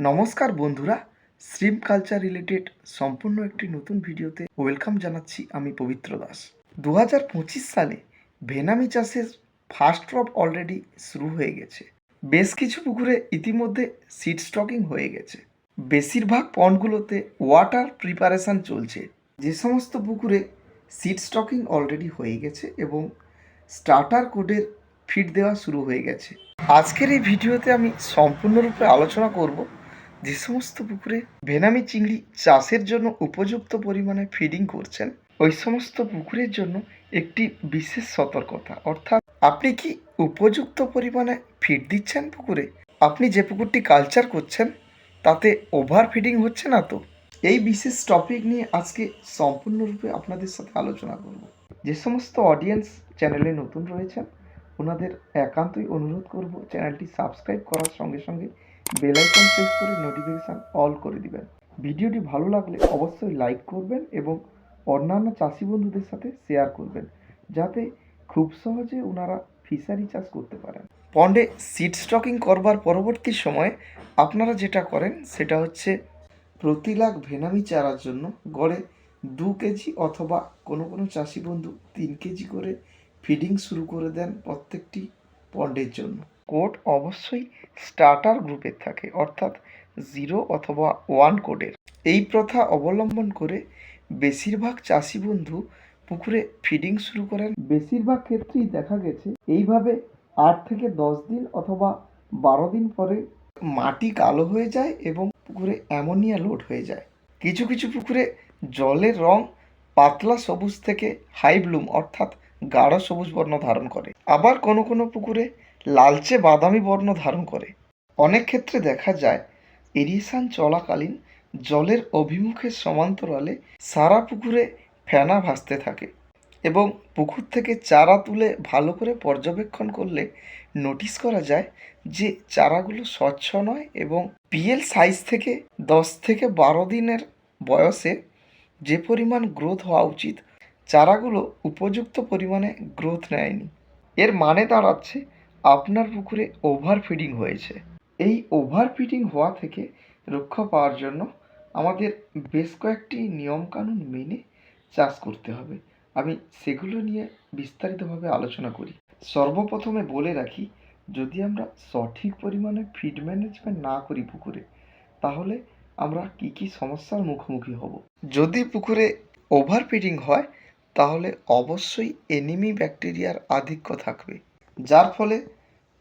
নমস্কার বন্ধুরা, shrimp culture related সম্পূর্ণ একটি নতুন ভিডিওতে ওয়েলকাম জানাচ্ছি। আমি পবিত্র দাস। 2025 সালে ভেনামি চাষের ফার্স্ট ক্রপ অলরেডি শুরু হয়ে গেছে। বেশ কিছু পুকুরে ইতিমধ্যে সিড স্টকিং হয়ে গেছে। বেশিরভাগ পন্ডগুলোতে ওয়াটার প্রিপারেশন চলছে। যে সমস্ত পুকুরে সিড স্টকিং অলরেডি হয়ে গেছে এবং স্টার্টার কোডের ফিড দেওয়া শুরু হয়ে গেছে, আজকের এই ভিডিওতে আমি সম্পূর্ণরূপে আলোচনা করব যে সমস্ত পুকুরে ভেনামি চিংড়ি চাষের জন্য উপযুক্ত পরিমাণে ফিডিং করছেন ওই সমস্ত পুকুরের জন্য একটি বিশেষ সতর্কতা, অর্থাৎ আপনি কি উপযুক্ত পরিমাণে ফিড দিচ্ছেন পুকুরে, আপনি যে পুকুরটি কালচার করছেন তাতে ওভার ফিডিং হচ্ছে না তো। এই বিশেষ টপিক নিয়ে আজকে সম্পূর্ণরূপে আপনাদের সাথে আলোচনা করব। যে সমস্ত অডিয়েন্স চ্যানেলে নতুন রয়েছেন ওনাদের একান্তই অনুরোধ করব চ্যানেলটি সাবস্ক্রাইব করার সঙ্গে সঙ্গে বেল আইকন প্রেস করে নোটিফিকেশান অল করে দিবেন। ভিডিওটি ভালো লাগলে অবশ্যই লাইক করবেন এবং অন্যান্য চাষি বন্ধুদের সাথে শেয়ার করবেন, যাতে খুব সহজে ওনারা ফিশারি চাষ করতে পারেন। পন্ডে সিড স্টকিং করবার পরবর্তী সময়ে আপনারা যেটা করেন সেটা হচ্ছে প্রতি লাখ ভেনামি চারার জন্য গড়ে 2 কেজি অথবা কোনো কোনো চাষি বন্ধু 3 কেজি করে ফিডিং শুরু করে দেন প্রত্যেকটি পন্ডের জন্য। কোড অবশ্যই স্টার্টার গ্রুপের থাকে, অর্থাৎ 0 অথবা 1 কোডের। এই প্রথা অবলম্বন করে বেশিরভাগ চাষি বন্ধু পুকুরে ফিডিং শুরু করেন। বেশিরভাগ ক্ষেত্রেই দেখা গেছে এইভাবে 8 থেকে 10 দিন অথবা 12 দিন পরে মাটি কালো হয়ে যায় এবং পুকুরে অ্যামোনিয়া লোড হয়ে যায়। কিছু কিছু পুকুরে জলের রং পাতলা সবুজ থেকে হাই ব্লুম অর্থাৎ গাঢ় সবুজ বর্ণ ধারণ করে, আবার কোনো কোনো পুকুরে লালচে বাদামি বর্ণ ধারণ করে। অনেক ক্ষেত্রে দেখা যায় এরিয়েশন চলাকালীন জলের অভিমুখের সমান্তরালে সারা পুকুরে ফেনা ভাসতে থাকে এবং পুকুর থেকে চারা তুলে ভালো করে পর্যবেক্ষণ করলে নোটিশ করা যায় যে চারাগুলো স্বচ্ছ নয় এবং পিএল সাইজ থেকে 10 থেকে 12 দিনের বয়সে যে পরিমাণ গ্রোথ হওয়া উচিত চারাগুলো উপযুক্ত পরিমাণে গ্রোথ নেয়নি। এর মানে দাঁড়াচ্ছে আপনার পুকুরে ওভার ফিডিং হয়েছে। এই ওভার ফিডিং হওয়া থেকে রক্ষা পাওয়ার জন্য আমাদের বেশ কয়েকটি নিয়মকানুন মেনে চাষ করতে হবে। আমি সেগুলো নিয়ে বিস্তারিতভাবে আলোচনা করি। সর্বপ্রথমে বলে রাখি, যদি আমরা সঠিক পরিমাণে ফিড ম্যানেজমেন্ট না করি পুকুরে, তাহলে আমরা কি কি সমস্যার মুখোমুখি হব। যদি পুকুরে ওভার ফিডিং হয় তাহলে অবশ্যই এনিমি ব্যাকটেরিয়ার আধিক্য থাকবে, যার ফলে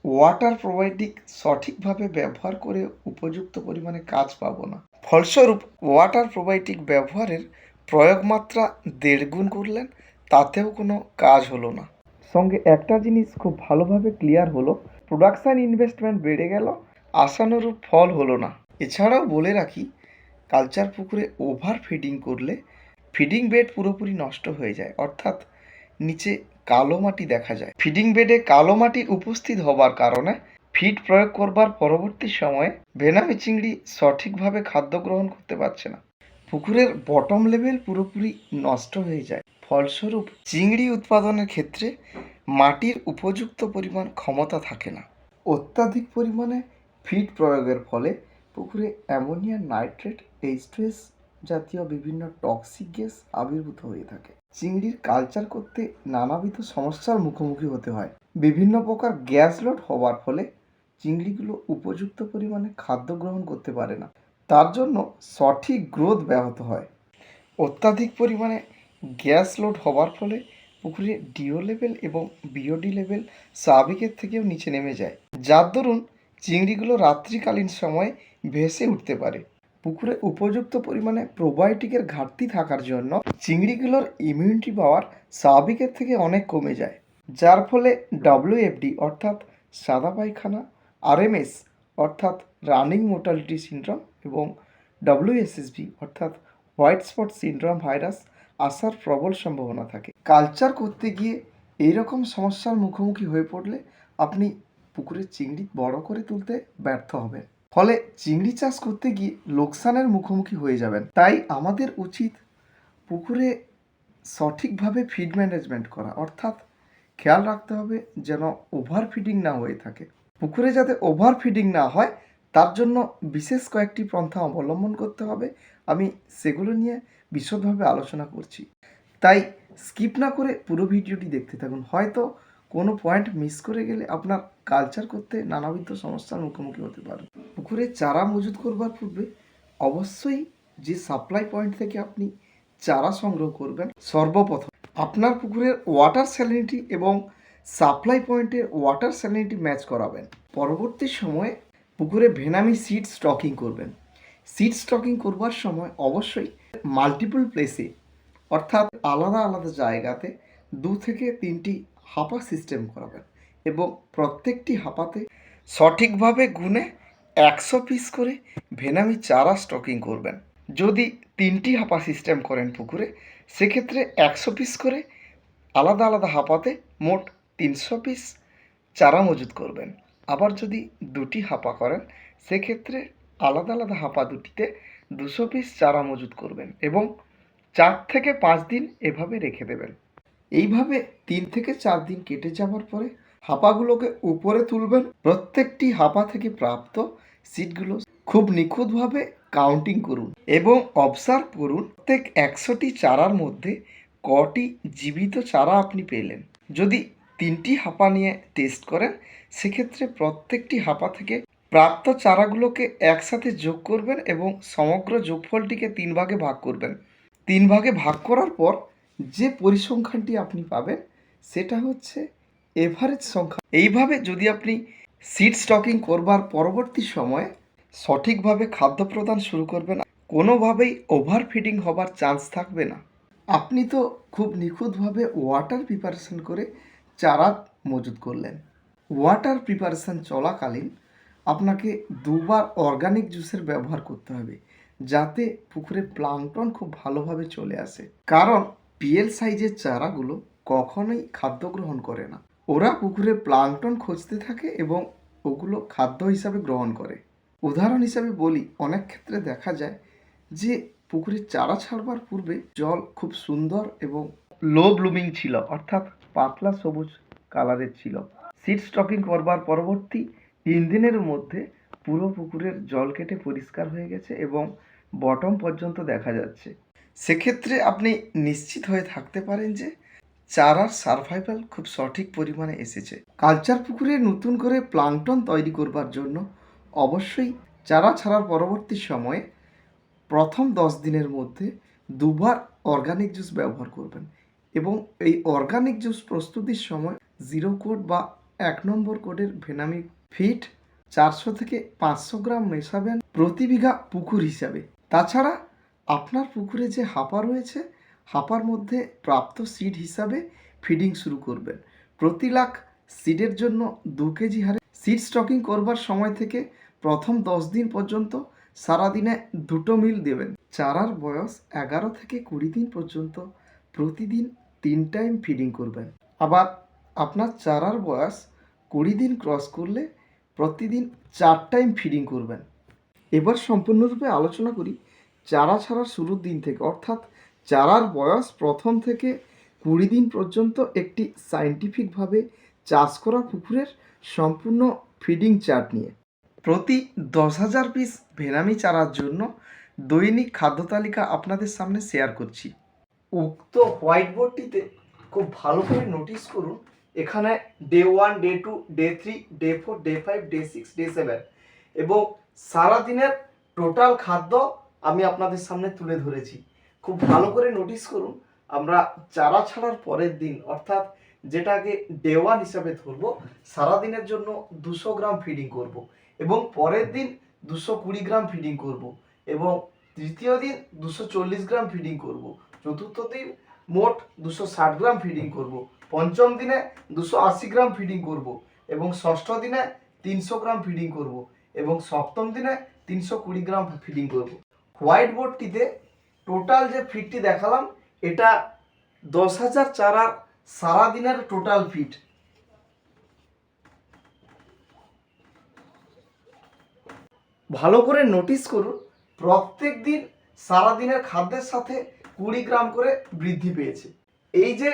ওয়াটার প্রোবায়োটিক সঠিকভাবে ব্যবহার করে উপযুক্ত পরিমাণে কাজ পাবো না। ফলস্বরূপ ওয়াটার প্রোবায়োটিক ব্যবহারের প্রয়োগ মাত্রা 1.5 গুণ করলেন, তাতেও কোনো কাজ হলো না। সঙ্গে একটা জিনিস খুব ভালোভাবে ক্লিয়ার হলো, প্রোডাকশান ইনভেস্টমেন্ট বেড়ে গেল, আশানুরূপ ফল হলো না। এছাড়াও বলে রাখি, কালচার পুকুরে ওভার ফিডিং করলে ফিডিং বেড পুরোপুরি নষ্ট হয়ে যায়, অর্থাৎ নিচে কালো মাটি দেখা যায়। ফিডিং বেডে কালো মাটি উপস্থিত হবার কারণে ফিড প্রয়োগ করবার পরবর্তী সময়ে ভেনামি চিংড়ি সঠিকভাবে খাদ্য গ্রহণ করতে পারছে না। পুকুরের বটম লেভেল পুরোপুরি নষ্ট হয়ে যায়। ফলস্বরূপ চিংড়ি উৎপাদনের ক্ষেত্রে মাটির উপযুক্ত পরিমাণ ক্ষমতা থাকে না। অত্যাধিক পরিমাণে ফিড প্রয়োগের ফলে পুকুরে অ্যামোনিয়া নাইট্রেট, H2S জাতীয় বিভিন্ন টক্সিক গ্যাস আবির্ভূত হয়ে থাকে। চিংড়ির কালচার করতে নানাবিধ সমস্যার মুখোমুখি হতে হয়। বিভিন্ন প্রকার গ্যাস লোড হওয়ার ফলে চিংড়িগুলো উপযুক্ত পরিমাণে খাদ্য গ্রহণ করতে পারে না, তার জন্য সঠিক গ্রোথ ব্যাহত হয়। অত্যাধিক পরিমাণে গ্যাস লোড হওয়ার ফলে পুকুরে ডিও লেভেল এবং বিওডি লেভেল স্বাভাবিকের থেকেও নিচে নেমে যায়, যার দরুন চিংড়িগুলো রাত্রিকালীন সময়ে ভেসে উঠতে পারে। পুকুরে উপযুক্ত পরিমাণে প্রোবায়োটিকের ঘাটতি থাকার জন্য চিংড়িগুলোর ইমিউনিটি পাওয়ার স্বাভাবিকের থেকে অনেক কমে যায়, যার ফলে WFD অর্থাৎ সাদা পায়খানা, RMS অর্থাৎ রানিং মোর্টালিটি সিনড্রোম এবং WSSB অর্থাৎ হোয়াইট স্পট সিনড্রোম ভাইরাস আসার প্রবল সম্ভাবনা থাকে। কালচার করতে গিয়ে এইরকম সমস্যার মুখোমুখি হয়ে পড়লে আপনি পুকুরের চিংড়ি বড় করে তুলতে ব্যর্থ হবেন, ফলে চিংড়ি চাষ করতে গিয়ে লোকসানের মুখোমুখি হয়ে যাবেন। তাই আমাদের উচিত পুকুরে সঠিকভাবে ফিড ম্যানেজমেন্ট করা, অর্থাৎ খেয়াল রাখতে হবে যেন ওভার ফিডিং না হয়ে থাকে। পুকুরে যাতে ওভার ফিডিং না হয় তার জন্য বিশেষ কয়েকটি পন্থা অবলম্বন করতে হবে। আমি সেগুলো নিয়ে বিশদভাবে আলোচনা করছি, তাই স্কিপ না করে পুরো ভিডিওটি দেখতে থাকুন। হয়তো কোনো পয়েন্ট মিস করে গেলে আপনার কালচার করতে নানাবিধ সমস্যার মুখোমুখি হতে পারেন। পুকুরে চারা মজুত করবার পূর্বে অবশ্যই যে সাপ্লাই পয়েন্ট থেকে আপনি চারা সংগ্রহ করবেন, সর্বপ্রথম আপনার পুকুরের ওয়াটার স্যালিনিটি এবং সাপ্লাই পয়েন্টের ওয়াটার স্যালিনিটি ম্যাচ করাবেন। পরবর্তী সময়ে পুকুরে ভেনামি সিড স্টকিং করবেন। সিড স্টকিং করবার সময় অবশ্যই মাল্টিপল প্লেসে, অর্থাৎ আলাদা আলাদা জায়গাতে 2 থেকে 3টি হাপা সিস্টেম করাবেন এবং প্রত্যেকটি হাপাতে সঠিকভাবে গুনে 100 পিস করে ভেনামি চারা স্টকিং করবেন। যদি 3টি হাপা সিস্টেম করেন পুকুরে, সেক্ষেত্রে 100 পিস করে আলাদা আলাদা হাপাতে মোট 300 পিস চারা মজুত করবেন। আবার যদি 2টি হাপা করেন, সেক্ষেত্রে আলাদা আলাদা হাপা দুটিতে 200 পিস চারা মজুত করবেন এবং 4 থেকে 5 দিন এভাবে রেখে দেবেন। এইভাবে 3 থেকে 4 দিন কেটে যাওয়ার পরে হাপাগুলোকে উপরে তুলবেন। প্রত্যেকটি হাপা থেকে প্রাপ্ত সিডগুলো খুব নিখুঁতভাবে কাউন্টিং করুন এবং অবজার্ভ করুন প্রত্যেক 100টি চারার মধ্যে কটি জীবিত চারা আপনি পেলেন। যদি 3টি হাপা নিয়ে টেস্ট করেন, সেক্ষেত্রে প্রত্যেকটি হাপা থেকে প্রাপ্ত চারাগুলোকে একসাথে যোগ করবেন এবং সমগ্র যোগফলটিকে 3 ভাগে ভাগ করবেন। 3 ভাগে ভাগ করার পর যে পরিসংখ্যানটি আপনি পাবেন, সেটা হচ্ছে এভারেজ সংখ্যা। এইভাবে যদি আপনি সিড স্টকিং করবার পরবর্তী সময়ে সঠিকভাবে খাদ্য প্রদান শুরু করবেন, কোনোভাবেই ওভার ফিডিং হবার চান্স থাকবে না। আপনি তো খুব নিখুঁতভাবে ওয়াটার প্রিপারেশন করে চারা মজুত করলেন। ওয়াটার প্রিপারেশন চলাকালীন আপনাকে 2বার অর্গানিক জুসের ব্যবহার করতে হবে, যাতে পুকুরে প্লাঙ্কটন খুব ভালোভাবে চলে আসে। কারণ পিএল সাইজের চারাগুলো কখনোই খাদ্য গ্রহণ করে না। ওরা পুকুরে প্লাঙ্কটন খুঁজতে থাকে এবং ওগুলো খাদ্য হিসাবে গ্রহণ করে। উদাহরণ হিসাবে বলি, অনেক ক্ষেত্রে দেখা যায় যে পুকুরে চারা ছাড়বার পূর্বে জল খুব সুন্দর এবং লো ব্লুমিং ছিল, অর্থাৎ পাতলা সবুজ কালারের ছিল। সিড স্টকিং করবার পরবর্তী 3 দিনের মধ্যে পুরো পুকুরের জল কেটে পরিষ্কার হয়ে গেছে এবং বটম পর্যন্ত দেখা যাচ্ছে। সেক্ষেত্রে আপনি নিশ্চিত হয়ে থাকতে পারেন যে চারার সারভাইভাল খুব সঠিক পরিমাণে এসেছে। কালচার পুকুরে নতুন করে প্লাঙ্কটন তৈরি করবার জন্য অবশ্যই চারা ছাড়ার পরবর্তী সময়ে প্রথম 10 দিনের মধ্যে 2বার অর্গানিক জুস ব্যবহার করবেন এবং এই অর্গানিক জুস প্রস্তুতির সময় 0 কোড বা 1 নম্বর কোডের ভেনামি ফিট 400 থেকে 500 গ্রাম মেশাবেন প্রতি বিঘা পুকুর হিসাবে। তাছাড়া আপনার পুকুরে যে হাপা রয়েছে, হাপার মধ্যে প্রাপ্ত সিড হিসাবে ফিডিং শুরু করবেন। প্রতি লাখ সিডের জন্য 2 কেজি হারে সিড স্টকিং করবার সময় থেকে প্রথম 10 দিন পর্যন্ত সারাদিনে 2টো মিল দেবেন। চারার বয়স 11 থেকে 20 দিন পর্যন্ত প্রতিদিন 3 টাইম ফিডিং করবেন। আবার আপনার চারার বয়স 20 দিন ক্রস করলে প্রতিদিন 4 টাইম ফিডিং করবেন। এবার সম্পূর্ণরূপে আলোচনা করি চারা ছাড়ার শুরুর দিন থেকে, অর্থাৎ চারার বয়স প্রথম থেকে 20 দিন পর্যন্ত একটি সায়েন্টিফিকভাবে চাষ করা পুকুরের সম্পূর্ণ ফিডিং চার্ট নিয়ে। প্রতি 10,000 পিস ভেনামি চারার জন্য দৈনিক খাদ্য তালিকা আপনাদের সামনে শেয়ার করছি। উক্ত হোয়াইট বোর্ডটিতে খুব ভালো করে নোটিস করুন, এখানে day 1, day 2, day 3, day 4, day 5, day 6, day 7 এবং সারাদিনের টোটাল খাদ্য আমি আপনাদের সামনে তুলে ধরেছি। খুব ভালো করে নোটিস করুন, আমরা চারা ছাড়ার পরের দিন, অর্থাৎ যেটাকে ডে 1 হিসাবে ধরবো, সারাদিনের জন্য 200 গ্রাম ফিডিং করব এবং পরের দিন 220 গ্রাম ফিডিং করব এবং তৃতীয় দিন 240 গ্রাম ফিডিং করব, চতুর্থ দিন মোট 260 গ্রাম ফিডিং করব, পঞ্চম দিনে 280 গ্রাম ফিডিং করব এবং ষষ্ঠ দিনে 300 গ্রাম ফিডিং করব এবং সপ্তম দিনে 320 গ্রাম ফিডিং করব। হোয়াইট বোর্ডটিতে টোটাল যে ফিডটি দেখালাম, এটা 10,000 চারার সারাদিনের টোটাল ফিড। ভালো করে নোটিস করুন, প্রত্যেক দিন সারাদিনের খাদ্যের সাথে 20 গ্রাম করে বৃদ্ধি পেয়েছে। এই যে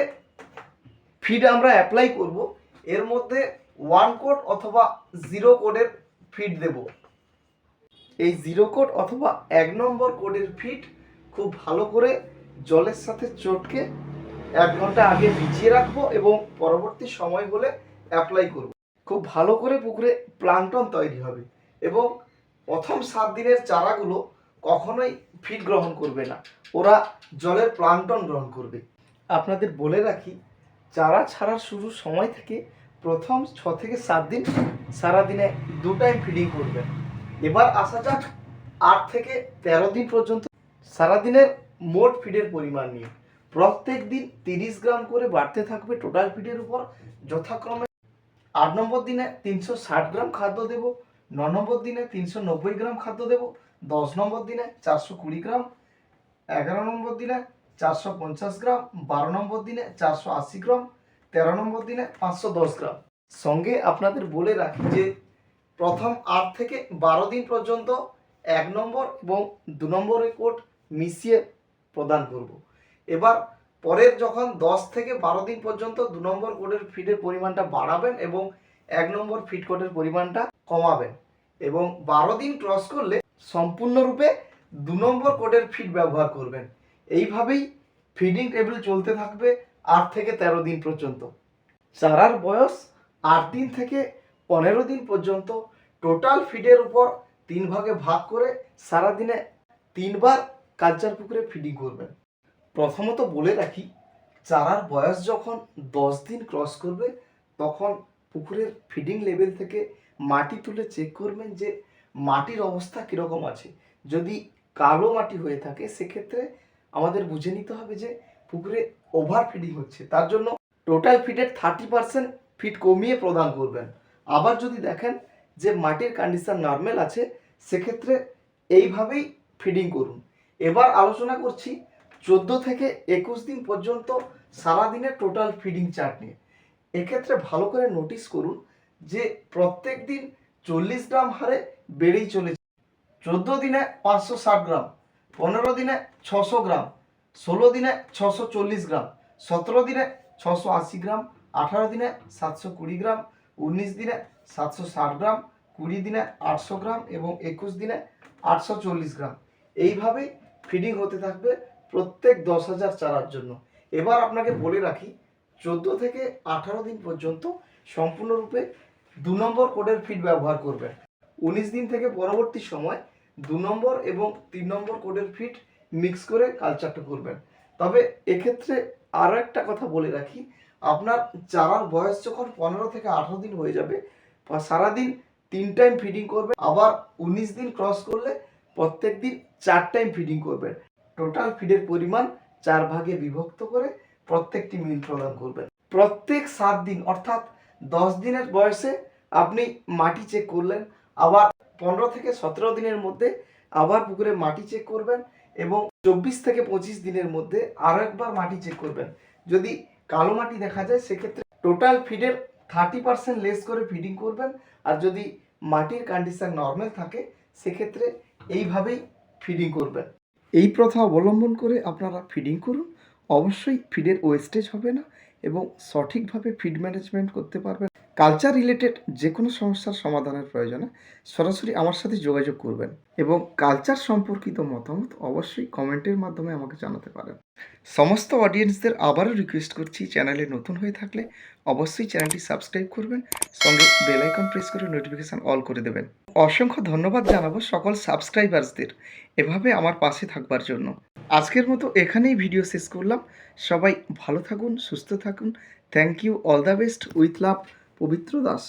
ফিড আমরা অ্যাপ্লাই করব, এর মধ্যে 1 কোড অথবা 0 কোডের ফিড দেব। এই 0 কোড অথবা 1 নম্বর কোডের ফিড খুব ভালো করে জলের সাথে চটকে 1 ঘন্টা আগে ভিজিয়ে রাখবো এবং পরবর্তী সময় হলে অ্যাপ্লাই করব। খুব ভালো করে পুকুরে প্লাঙ্কটন তৈরি হবে এবং প্রথম 7 দিনের চারাগুলো কখনোই ফিড গ্রহণ করবে না, ওরা জলের প্লাঙ্কটন গ্রহণ করবে। আপনাদের বলে রাখি, চারা ছাড়ার শুরুর সময় থেকে প্রথম 6 থেকে 7 দিন সারাদিনে 2 টাইম ফিডিং করবেন। এবার আসা যাক 8 থেকে 13 দিন পর্যন্ত সারাদিনের মোট ফিডের পরিমাণ নিয়ে। প্রত্যেক দিন 30 গ্রাম করে বাড়তে থাকবে টোটাল ফিডের উপর। যথাক্রমে 8 নম্বর দিনে 360 গ্রাম খাদ্য দেব, 9 নম্বর দিনে 390 গ্রাম খাদ্য দেব, 10 নম্বর দিনে 420 গ্রাম, 11 নম্বর দিনে 450 গ্রাম, 12 নম্বর দিনে 480 গ্রাম, 13 নম্বর দিনে 510 গ্রাম। সঙ্গে আপনাদের বলে রাখি যে প্রথম 8 থেকে 12 দিন পর্যন্ত 1 নম্বর এবং 2 নম্বরের কোড মিশিয়ে প্রদান করব। এবার পরের যখন 10 থেকে 12 দিন পর্যন্ত 2 নম্বর কোডের ফিডের পরিমাণটা বাড়াবেন এবং 1 নম্বর ফিড কোডের পরিমাণটা কমাবেন এবং 12 দিন ক্রস করলে সম্পূর্ণরূপে 2 নম্বর কোডের ফিড ব্যবহার করবেন। এইভাবেই ফিডিং টেবিল চলতে থাকবে 8 থেকে 13 দিন পর্যন্ত। চারার বয়স 8 দিন থেকে 15 দিন পর্যন্ত টোটাল ফিডের উপর 3 ভাগে ভাগ করে সারাদিনে 3 বার কালচার পুকুরে ফিডিং করবেন। প্রথমত বলে রাখি, চারার বয়স যখন 10 দিন ক্রস করবে তখন পুকুরের ফিডিং লেভেল থেকে মাটি তুলে চেক করবেন যে মাটির অবস্থা কীরকম আছে। যদি কালো মাটি হয়ে থাকে সেক্ষেত্রে আমাদের বুঝে নিতে হবে যে পুকুরে ওভার ফিডিং হচ্ছে, তার জন্য টোটাল ফিডের 30% ফিড কমিয়ে প্রদান করবেন। আবার যদি দেখেন যে মাটির কন্ডিশন নর্মাল আছে সেক্ষেত্রে এইভাবেই ফিডিং করুন। এবার আলোচনা করছি 14 থেকে 21 দিন পর্যন্ত সারাদিনের টোটাল ফিডিং চার্ট নিয়ে। এক্ষেত্রে ভালো করে নোটিস করুন যে প্রত্যেক দিন 40 গ্রাম হারে বেড়েই চলেছে। 14 দিনে 560 গ্রাম, 15 দিনে 600 গ্রাম, 16 দিনে 640 গ্রাম, 17 দিনে 680 গ্রাম, 18 দিনে 720 গ্রাম, 19 দিনে 760 গ্রাম, 20 দিনে 800 গ্রাম এবং 21 দিনে 840 গ্রাম। এইভাবেই ফিডিং হতে থাকবে প্রত্যেক 10,000 চারার জন্য। এবার আপনাকে বলে রাখি, 14 থেকে 18 দিন পর্যন্ত সম্পূর্ণরূপে 2 নম্বর কোডের ফিড ব্যবহার করবেন। 19 দিন থেকে পরবর্তী সময় 2 নম্বর এবং 3 নম্বর কোডের ফিড মিক্স করে কালচারটা করবেন। তবে এক্ষেত্রে আরও একটা কথা বলে রাখি, আপনার চারার বয়স যখন 15 থেকে 18 দিন হয়ে যাবে সারাদিন 3 টাইম ফিডিং করবেন। আবার 19 দিন ক্রস করলে প্রত্যেক দিন 4 টাইম ফিডিং করবেন। টোটাল ফিডের পরিমাণ 4 ভাগে বিভক্ত করে প্রত্যেকটি মিল প্রদান করবেন। প্রত্যেক 7 দিন অর্থাৎ 10 দিনের বয়সে আপনি মাটি চেক করলেন, আবার 15 থেকে 17 দিনের মধ্যে আবার পুকুরে মাটি চেক করবেন এবং 24 থেকে 25 দিনের মধ্যে আরও একবার মাটি চেক করবেন। যদি কালো মাটি দেখা যায় সেক্ষেত্রে টোটাল ফিডের 30% লেস করে ফিডিং করবেন। আর যদি মাটির কন্ডিশন নর্মাল থাকে সেক্ষেত্রে এইভাবেই ফিডিং করবেন। এই প্রথা অবলম্বন করে আপনারা ফিডিং করুন। অবশ্যই ফিডের ওয়েস্টেজ হবে না এবং সঠিকভাবে ফিড ম্যানেজমেন্ট করতে পারবেন। কালচার রিলেটেড যে কোনো সমস্যার সমাধানের প্রয়োজনে সরাসরি আমার সাথে যোগাযোগ করবেন এবং কালচার সম্পর্কিত মতামত অবশ্যই কমেন্টের মাধ্যমে আমাকে জানাতে পারেন। সমস্ত অডিয়েন্সদের আবারও রিকোয়েস্ট করছি, চ্যানেলে নতুন হয়ে থাকলে অবশ্যই চ্যানেলটি সাবস্ক্রাইব করবেন, সঙ্গে বেল আইকন প্রেস করে নোটিফিকেশান অল করে দেবেন। অসংখ্য ধন্যবাদ জানাবো সকল সাবস্ক্রাইবার্সদের এভাবে আমার পাশে থাকবার জন্য। আজকের মতো এখানেই ভিডিও শেষ করলাম। সবাই ভালো থাকুন, সুস্থ থাকুন। Thank you, all the best, with love, Pabitra Das.